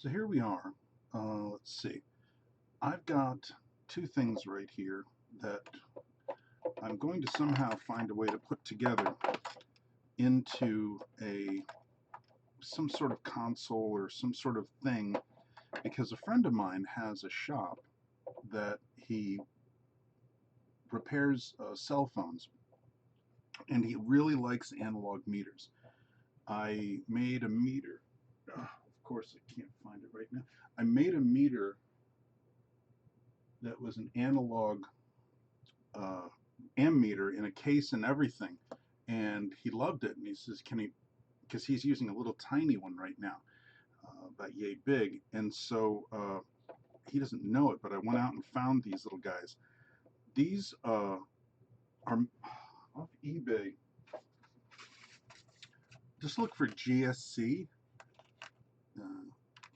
So here we are. Let's see. I've got two things right here that I'm going to somehow find a way to put together into some sort of console or some sort of thing, because a friend of mine has a shop that he repairs cell phones, and he really likes analog meters. I made a meter. Of course, I can't find it right now. I made a meter that was an analog uh, ammeter in a case and everything, and he loved it. And he says, "Can he?" Because he's using a little tiny one right now, about yay big, and so he doesn't know it. But I went out and found these little guys. These are off eBay. Just look for GSC. Uh,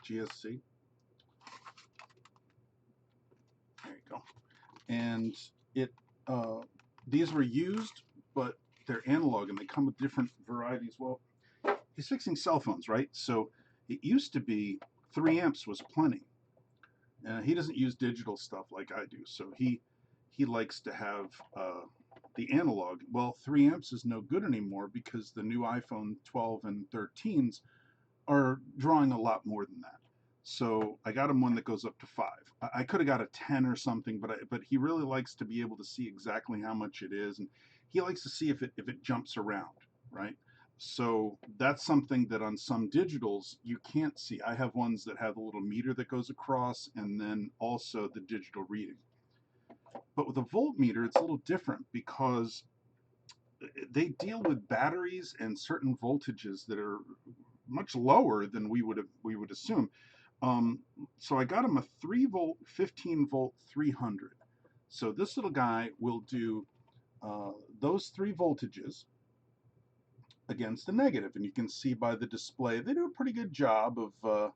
GSC. There you go. And it uh, these were used, but they're analog and they come with different varieties. Well, he's fixing cell phones, right? So it used to be 3 amps was plenty. He doesn't use digital stuff like I do, so he likes to have the analog. Well, 3 amps is no good anymore because the new iPhone 12 and 13s are drawing a lot more than that. So I got him one that goes up to 5. I could have got a 10 or something, but he really likes to be able to see exactly how much it is, and he likes to see if it jumps around, right? So that's something that on some digitals you can't see. I have ones that have a little meter that goes across, and then also the digital reading. But with a voltmeter, it's a little different because they deal with batteries and certain voltages that are much lower than we would assume. Um, so I got him a 3 volt, 15 volt, 300. So this little guy will do uh, those 3 voltages against a negative, and you can see by the display they do a pretty good job of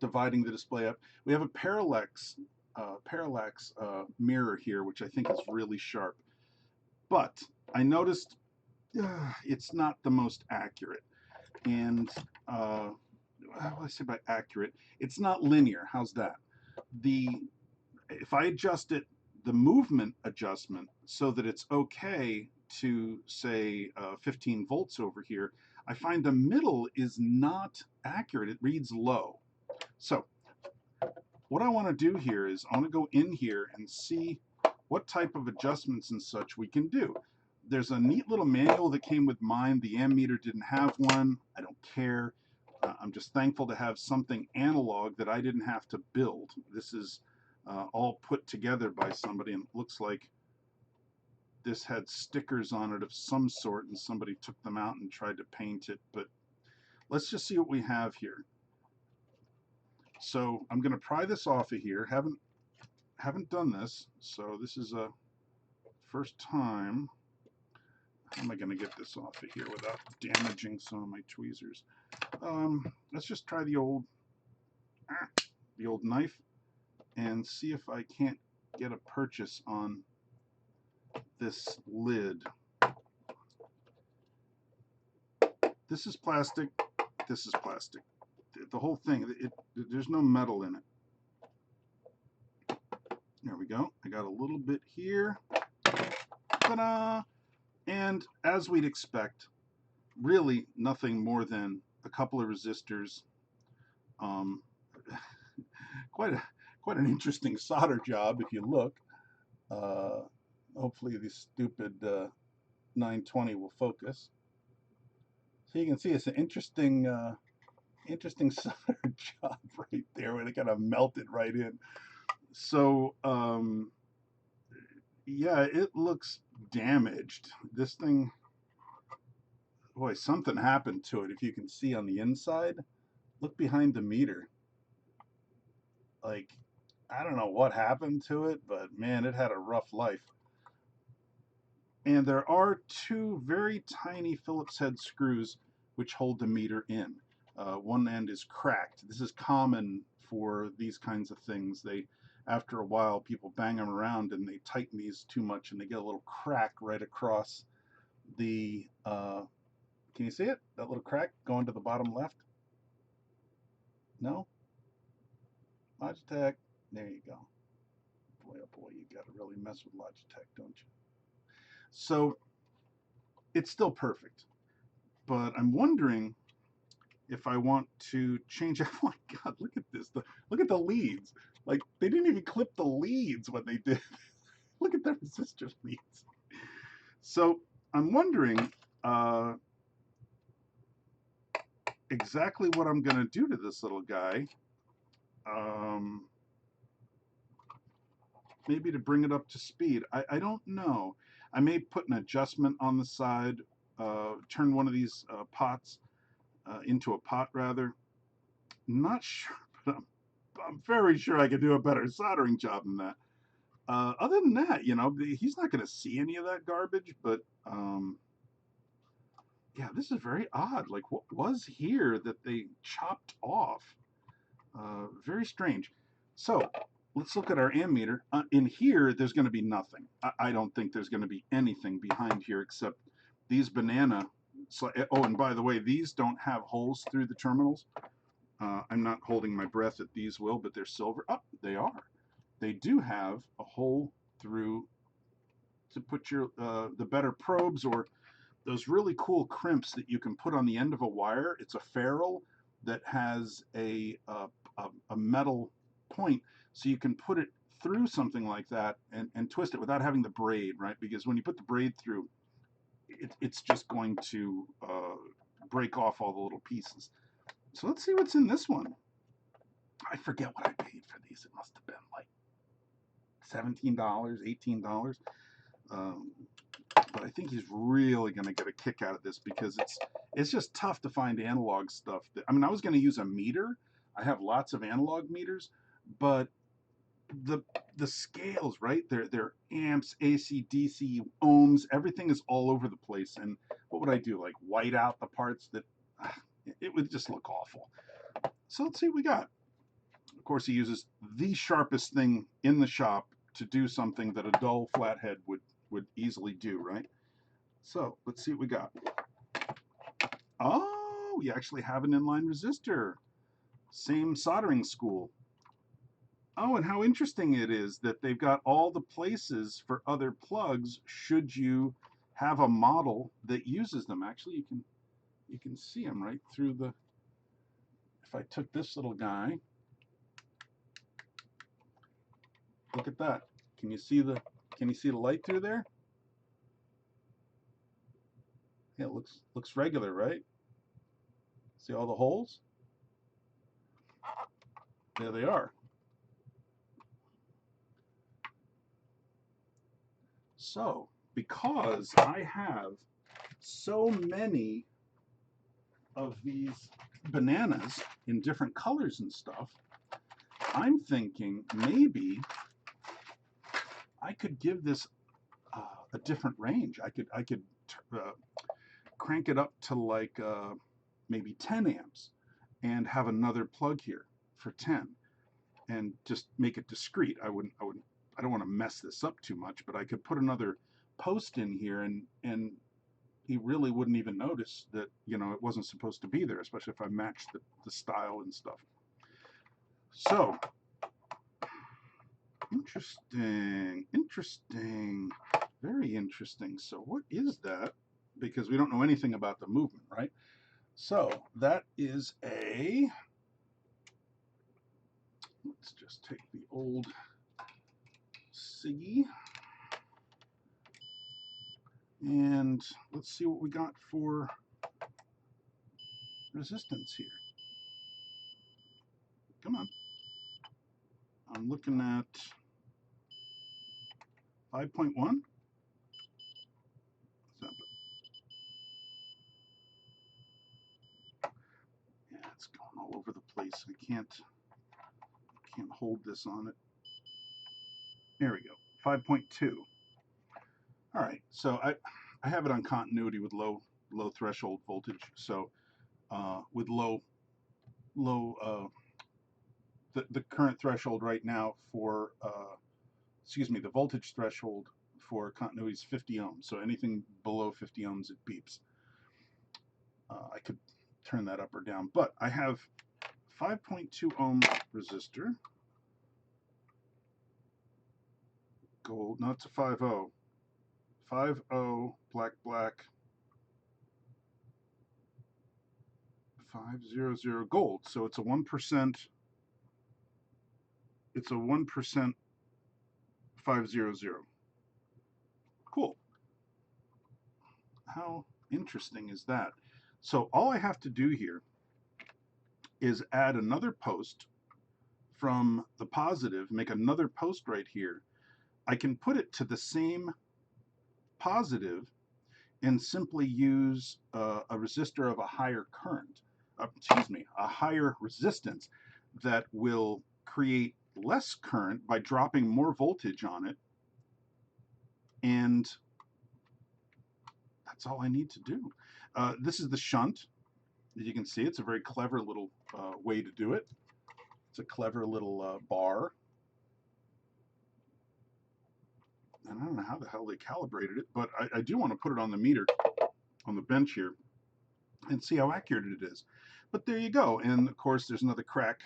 dividing the display up. We have a parallax mirror here, which I think is really sharp, but I noticed it's not the most accurate. And what do I say by accurate? It's not linear. How's that? The If I adjust it, the movement adjustment, so that it's okay to say 15 volts over here, I find the middle is not accurate. It reads low. So what I want to do here is I want to go in here and see what type of adjustments and such we can do. There's a neat little manual that came with mine. The ammeter didn't have one. I don't care. I'm just thankful to have something analog that I didn't have to build. This is all put together by somebody, and it looks like this had stickers on it of some sort, and somebody took them out and tried to paint it. But let's just see what we have here. So I'm going to pry this off of here. Haven't done this, so this is a first time. How am I going to get this off of here without damaging some of my tweezers? Let's just try the old knife and see if I can't get a purchase on this lid. This is plastic. This is plastic. The whole thing. There's no metal in it. There we go. I got a little bit here. Ta-da! And as we'd expect, really nothing more than a couple of resistors. Um, quite a quite an interesting solder job if you look. Uh, Hopefully the stupid 920 will focus. So you can see it's an interesting solder job right there where they kind of melted right in. So yeah, it looks damaged. This thing, boy, something happened to it. If you can see on the inside, look behind the meter. Like, I don't know what happened to it, but man, it had a rough life. And there are two very tiny Phillips head screws which hold the meter in. One end is cracked. This is common for these kinds of things. After a while, people bang them around and they tighten these too much and they get a little crack right across the, can you see it? That little crack going to the bottom left? No? Logitech. There you go. Boy, oh boy, you got to really mess with Logitech, don't you? So it's still perfect, but I'm wondering if I want to change. Oh my God, look at this. Look at the leads. Like they didn't even clip the leads when they did. Look at the resistor leads. So I'm wondering exactly what I'm going to do to this little guy. Maybe to bring it up to speed. I don't know. I may put an adjustment on the side, turn one of these pots into a pot rather. Not sure, but I'm very sure I could do a better soldering job than that. Other than that, you know, he's not going to see any of that garbage, but yeah, this is very odd. Like, what was here that they chopped off? Very strange. So, let's look at our ammeter. In here, there's going to be nothing. I don't think there's going to be anything behind here except these banana. Oh, and by the way, these don't have holes through the terminals. I'm not holding my breath that these will, but they're silver. Oh, they are. They do have a hole through to put your the better probes or those really cool crimps that you can put on the end of a wire. It's a ferrule that has a metal point, so you can put it through something like that and twist it without having the braid, right? Because when you put the braid through, it's just going to break off all the little pieces. So let's see what's in this one. I forget what I paid for these. It must have been like $17, $18. But I think he's really going to get a kick out of this because it's just tough to find analog stuff. I mean, I was going to use a meter. I have lots of analog meters, but the scales, right? They're amps, AC, DC, ohms. Everything is all over the place. And what would I do? Like white out the parts that it would just look awful. So let's see what we got. Of course, he uses the sharpest thing in the shop to do something that a dull flathead would easily do, right? So let's see what we got. Oh, we actually have an inline resistor. Same soldering school. Oh, and how interesting it is that they've got all the places for other plugs should you have a model that uses them. Actually, you can see them right through the. If I took this little guy, look at that. Can you see the light through there? Yeah, it looks regular, right? See all the holes? There they are. So, because I have so many of these bananas in different colors and stuff, I'm thinking maybe I could give this a different range. I could crank it up to like maybe 10 amps and have another plug here for 10 and just make it discrete. I don't want to mess this up too much, but I could put another post in here and he really wouldn't even notice that, you know, it wasn't supposed to be there, especially if I matched the style and stuff. So, interesting, very interesting. So what is that? Because we don't know anything about the movement, right? So that is let's just take the old Siggy and let's see what we got for resistance here. Come on. I'm looking at 5.1. Yeah, it's going all over the place. I can't hold this on it. There we go. 5.2. All right. So I have it on continuity with low threshold voltage. So with low the current threshold right now for excuse me, the voltage threshold for continuity is 50 ohms. So anything below 50 ohms, it beeps. I could turn that up or down, but I have 5.2 ohm resistor. gold. No, it's a 5-0. 5-0, black, black. 500 gold. So it's a 1%. It's a 1% 500. Cool. How interesting is that? So all I have to do here is add another post from the positive, make another post right here. I can put it to the same positive and simply use a resistor of a higher current, a higher resistance that will create less current by dropping more voltage on it. And that's all I need to do. This is the shunt. As you can see, it's a very clever little way to do it. It's a clever little bar. And I don't know how the hell they calibrated it, but I do want to put it on the meter, on the bench here, and see how accurate it is. But there you go. And of course, there's another crack.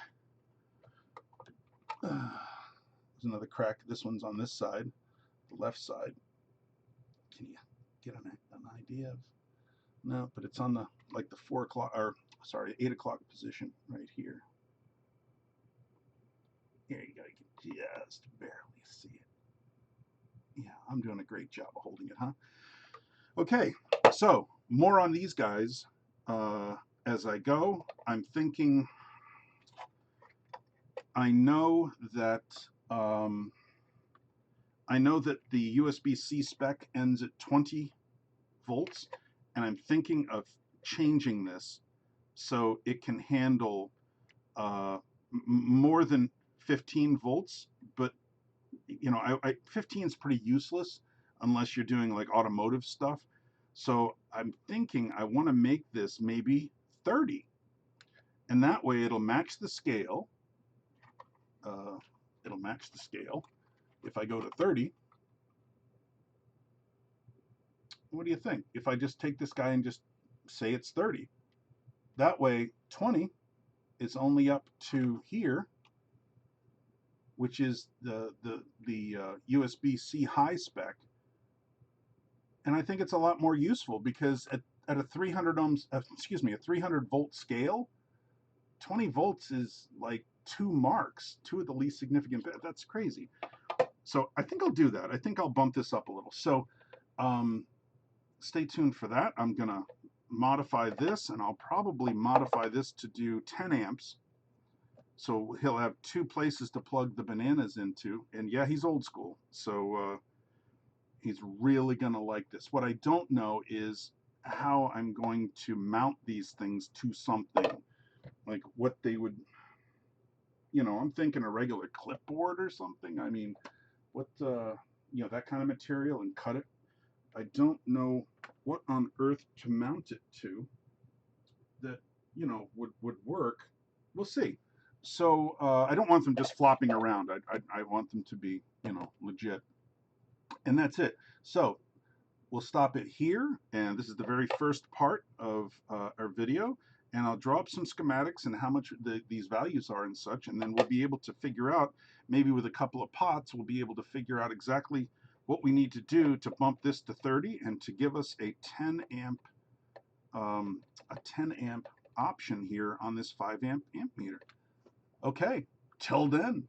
There's another crack. This one's on this side, the left side. Can you get an idea of? No, but it's on the, like the 4 o'clock, or sorry, 8 o'clock position right here. Here you go. You can just barely see it. Yeah, I'm doing a great job of holding it, huh? Okay, so more on these guys as I go. I'm thinking, I know that the USB-C spec ends at 20 volts, and I'm thinking of changing this so it can handle more than 15 volts, but you know, 15 is pretty useless unless you're doing like automotive stuff. So I'm thinking I want to make this maybe 30, and that way it'll match the scale. It'll match the scale. If I go to 30, what do you think? If I just take this guy and just say it's 30, that way 20 is only up to here, which is the USB-C high spec. And I think it's a lot more useful because at a 300 ohms, a 300 volt scale, 20 volts is like 2 marks, 2 of the least significant. That's crazy. So I think I'll do that. I think I'll bump this up a little. So stay tuned for that. I'm gonna modify this, and I'll probably modify this to do 10 amps. So he'll have 2 places to plug the bananas into. And yeah, he's old school. So he's really going to like this. What I don't know is how I'm going to mount these things to something. Like what they would, you know, I'm thinking a regular clipboard or something. I mean, what, you know, that kind of material, and cut it. I don't know what on earth to mount it to that, you know, would work. We'll see. So I don't want them just flopping around. I want them to be, you know, legit. And that's it. So we'll stop it here, and this is the very first part of our video, and I'll draw up some schematics and how much these values are and such, and then we'll be able to figure out, maybe with a couple of pots, we'll be able to figure out exactly what we need to do to bump this to 30 and to give us a 10 amp option here on this 5 amp meter. Okay, till then.